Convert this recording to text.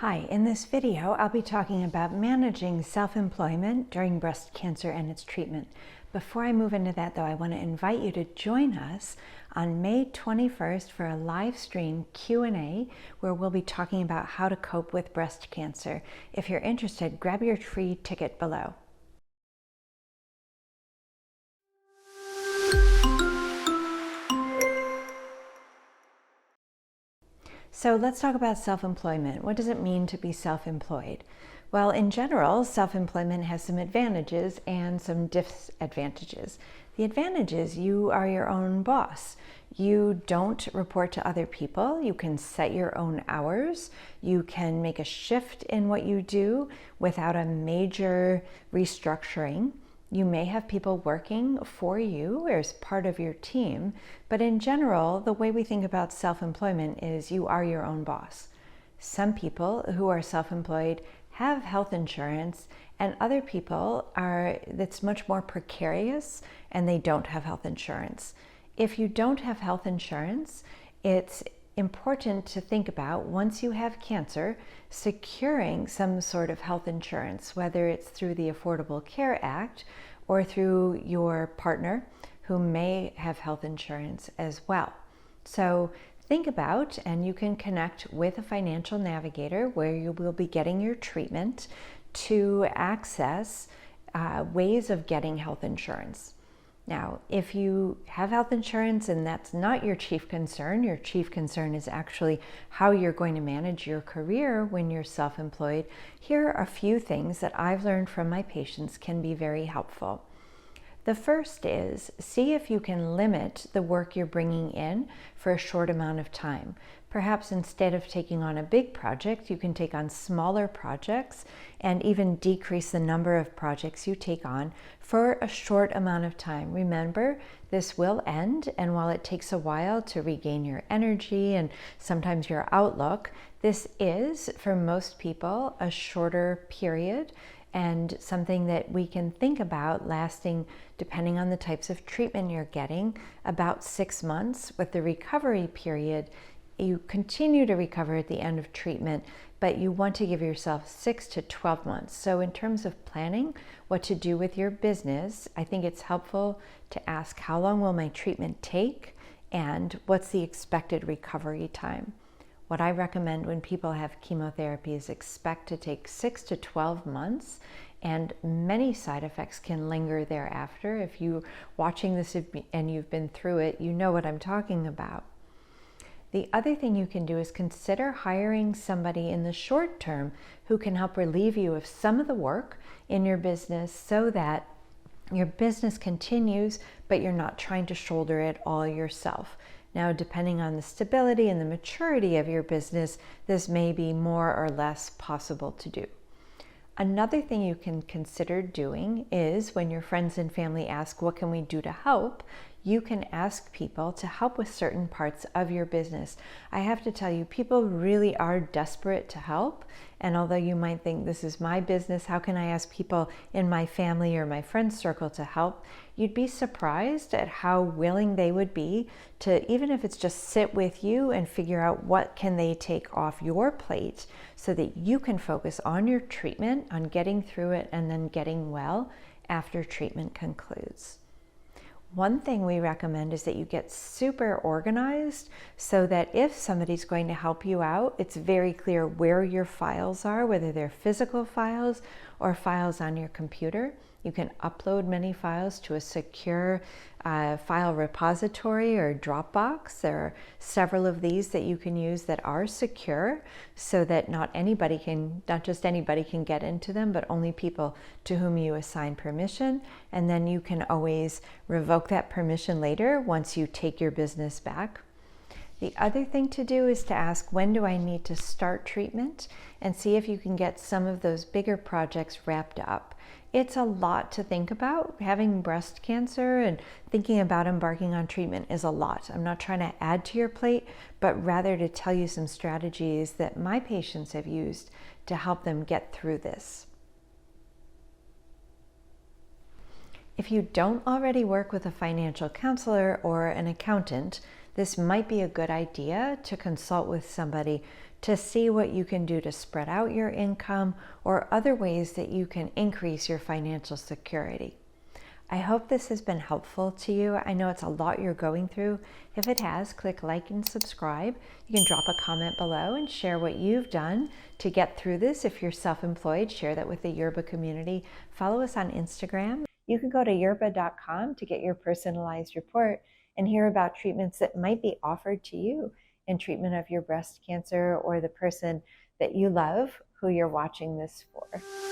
Hi, in this video, I'll be talking about managing self-employment during breast cancer and its treatment. Before I move into that though, I want to invite you to join us on May 21st for a live stream Q&A where we'll be talking about how to cope with breast cancer. If you're interested, grab your free ticket below. So let's talk about self-employment. What does it mean to be self-employed? Well, in general, self-employment has some advantages and some disadvantages. The advantage is you are your own boss. You don't report to other people. You can set your own hours. You can make a shift in what you do without a major restructuring. You may have people working for you or as part of your team, but in general, the way we think about self-employment is you are your own boss. Some people who are self-employed have health insurance, and other people that's much more precarious and they don't have health insurance. If you don't have health insurance, it's important to think about, once you have cancer, securing some sort of health insurance, whether it's through the Affordable Care Act or through your partner who may have health insurance as well. So think about, and you can connect with a financial navigator where you will be getting your treatment to access ways of getting health insurance. Now, if you have health insurance and that's not your chief concern is actually how you're going to manage your career when you're self-employed, here are a few things that I've learned from my patients can be very helpful. The first is, see if you can limit the work you're bringing in for a short amount of time. Perhaps instead of taking on a big project, you can take on smaller projects and even decrease the number of projects you take on for a short amount of time. Remember, this will end, and while it takes a while to regain your energy and sometimes your outlook, this is, for most people, a shorter period and something that we can think about lasting, depending on the types of treatment you're getting, about 6 months. With the recovery period, you continue to recover at the end of treatment, but you want to give yourself 6 to 12 months. So in terms of planning what to do with your business, I think it's helpful to ask, how long will my treatment take and what's the expected recovery time? What I recommend when people have chemotherapy is expect to take 6 to 12 months, and many side effects can linger thereafter. If you're watching this and you've been through it, you know what I'm talking about. The other thing you can do is consider hiring somebody in the short term who can help relieve you of some of the work in your business so that your business continues, but you're not trying to shoulder it all yourself. Now, depending on the stability and the maturity of your business, this may be more or less possible to do. Another thing you can consider doing is, when your friends and family ask, what can we do to help? You can ask people to help with certain parts of your business. I have to tell you, people really are desperate to help. And although you might think, this is my business, how can I ask people in my family or my friend circle to help? You'd be surprised at how willing they would be to, even if it's just sit with you and figure out what can they take off your plate so that you can focus on your treatment, on getting through it, and then getting well after treatment concludes. One thing we recommend is that you get super organized so that if somebody's going to help you out, it's very clear where your files are, whether they're physical files or files on your computer. You can upload many files to a secure file repository or Dropbox. There are several of these that you can use that are secure so that not just anybody can get into them, but only people to whom you assign permission. And then you can always revoke that permission later once you take your business back. The other thing to do is to ask, when do I need to start treatment? And see if you can get some of those bigger projects wrapped up. It's a lot to think about. Having breast cancer and thinking about embarking on treatment is a lot. I'm not trying to add to your plate, but rather to tell you some strategies that my patients have used to help them get through this. If you don't already work with a financial counselor or an accountant, this might be a good idea to consult with somebody to see what you can do to spread out your income or other ways that you can increase your financial security. I hope this has been helpful to you. I know it's a lot you're going through. If it has, click like and subscribe. You can drop a comment below and share what you've done to get through this. If you're self-employed, share that with the Yerbba community. Follow us on Instagram. You can go to yerbba.com to get your personalized report and hear about treatments that might be offered to you in treatment of your breast cancer or the person that you love who you're watching this for.